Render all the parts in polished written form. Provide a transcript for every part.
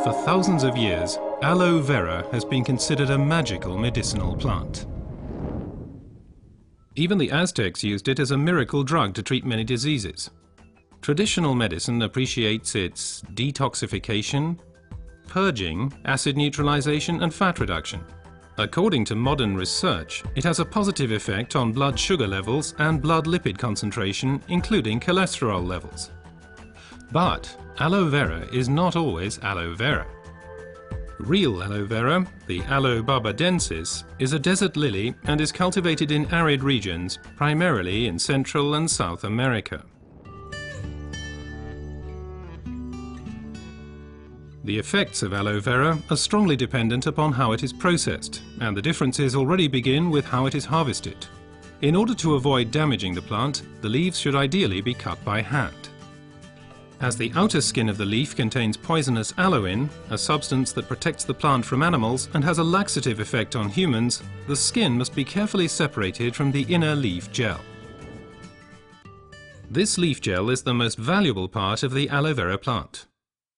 For thousands of years, Alόη Βέρα has been considered a magical medicinal plant. Even the Aztecs used it as a miracle drug to treat many diseases. Traditional medicine appreciates its detoxification, purging, acid neutralization and fat reduction. According to modern research, it has a positive effect on blood sugar levels and blood lipid concentration, including cholesterol levels. But Alόη Βέρα is not always aloe vera. Real aloe vera, the Aloe barbadensis, is a desert lily and is cultivated in arid regions, primarily in Central and South America. The effects of aloe vera are strongly dependent upon how it is processed, and the differences already begin with how it is harvested. In order to avoid damaging the plant, the leaves should ideally be cut by hand. As the outer skin of the leaf contains poisonous aloin, a substance that protects the plant from animals and has a laxative effect on humans, the skin must be carefully separated from the inner leaf gel. This leaf gel is the most valuable part of the aloe vera plant.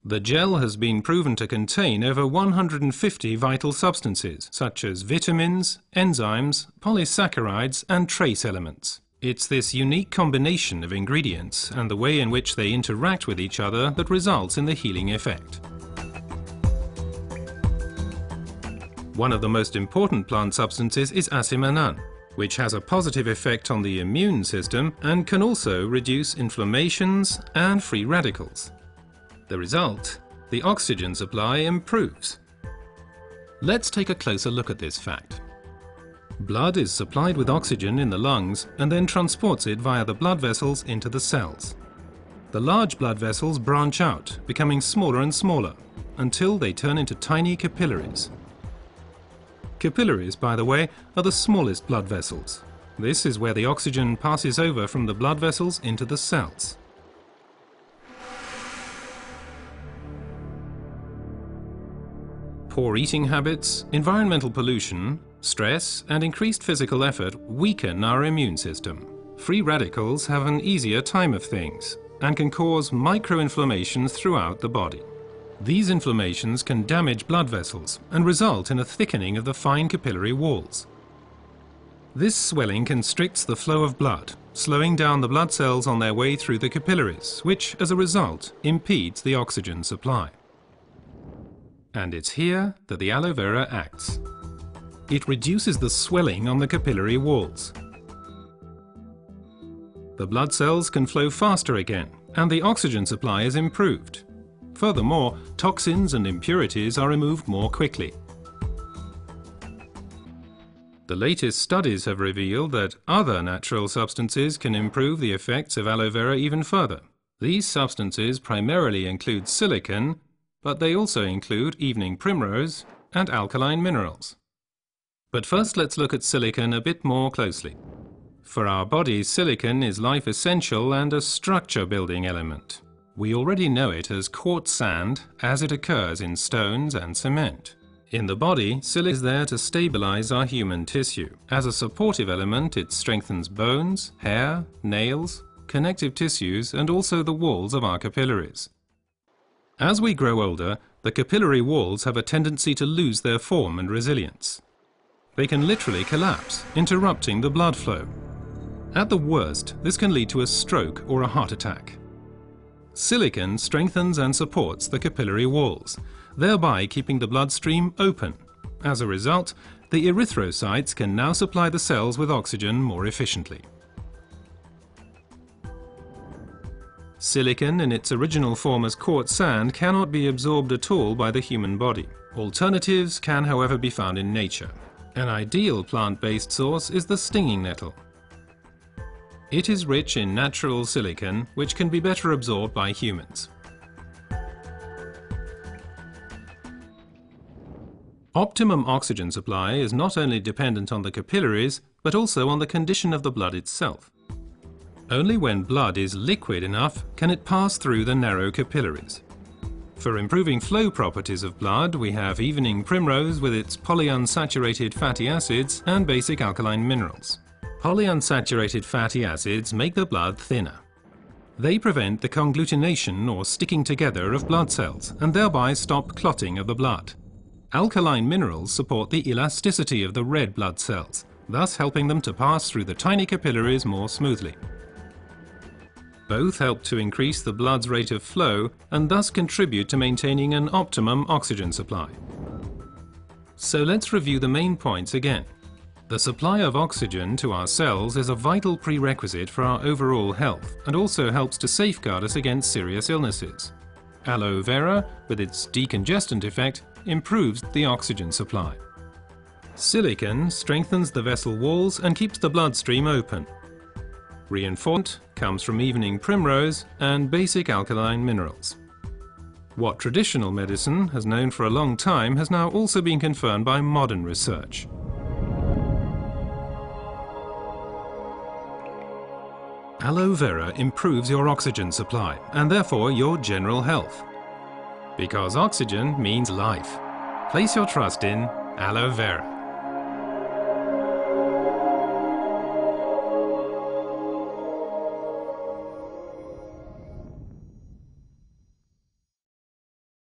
The gel has been proven to contain over 150 vital substances, such as vitamins, enzymes, polysaccharides, and trace elements. It's this unique combination of ingredients and the way in which they interact with each other that results in the healing effect. One of the most important plant substances is asimanan, which has a positive effect on the immune system and can also reduce inflammations and free radicals. The result, the oxygen supply improves. Let's take a closer look at this fact. Blood is supplied with oxygen in the lungs and then transports it via the blood vessels into the cells. The large blood vessels branch out, becoming smaller and smaller, until they turn into tiny capillaries. Capillaries, by the way, are the smallest blood vessels. This is where the oxygen passes over from the blood vessels into the cells. Poor eating habits, environmental pollution, stress, and increased physical effort weaken our immune system. Free radicals have an easier time of things and can cause microinflammations throughout the body. These inflammations can damage blood vessels and result in a thickening of the fine capillary walls. This swelling constricts the flow of blood, slowing down the blood cells on their way through the capillaries, which, as a result, impedes the oxygen supply. And it's here that the aloe vera acts. It reduces the swelling on the capillary walls. The blood cells can flow faster again, and the oxygen supply is improved. Furthermore, toxins and impurities are removed more quickly. The latest studies have revealed that other natural substances can improve the effects of aloe vera even further. These substances primarily include silicon, but they also include evening primrose and alkaline minerals. But first, let's look at silicon a bit more closely. For our bodies, silicon is life essential and a structure-building element. We already know it as quartz sand, as it occurs in stones and cement. In the body, silicon is there to stabilize our human tissue. As a supportive element, it strengthens bones, hair, nails, connective tissues, and also the walls of our capillaries. As we grow older, the capillary walls have a tendency to lose their form and resilience. They can literally collapse, interrupting the blood flow. At the worst, this can lead to a stroke or a heart attack. Silicon strengthens and supports the capillary walls, thereby keeping the bloodstream open. As a result, the erythrocytes can now supply the cells with oxygen more efficiently. Silicon in its original form as quartz sand cannot be absorbed at all by the human body. Alternatives can, however, be found in nature. An ideal plant-based source is the stinging nettle. It is rich in natural silicon, which can be better absorbed by humans. Optimum oxygen supply is not only dependent on the capillaries, but also on the condition of the blood itself. Only when blood is liquid enough can it pass through the narrow capillaries. For improving flow properties of blood, we have evening primrose with its polyunsaturated fatty acids and basic alkaline minerals. Polyunsaturated fatty acids make the blood thinner. They prevent the conglutination or sticking together of blood cells and thereby stop clotting of the blood. Alkaline minerals support the elasticity of the red blood cells, thus helping them to pass through the tiny capillaries more smoothly. Both help to increase the blood's rate of flow and thus contribute to maintaining an optimum oxygen supply. So let's review the main points again. The supply of oxygen to our cells is a vital prerequisite for our overall health and also helps to safeguard us against serious illnesses. Aloe vera, with its decongestant effect, improves the oxygen supply. Silicon strengthens the vessel walls and keeps the bloodstream open. Reinforcement comes from evening primrose and basic alkaline minerals. What traditional medicine has known for a long time has now also been confirmed by modern research. Aloe vera improves your oxygen supply and therefore your general health. Because oxygen means life. Place your trust in Aloe vera.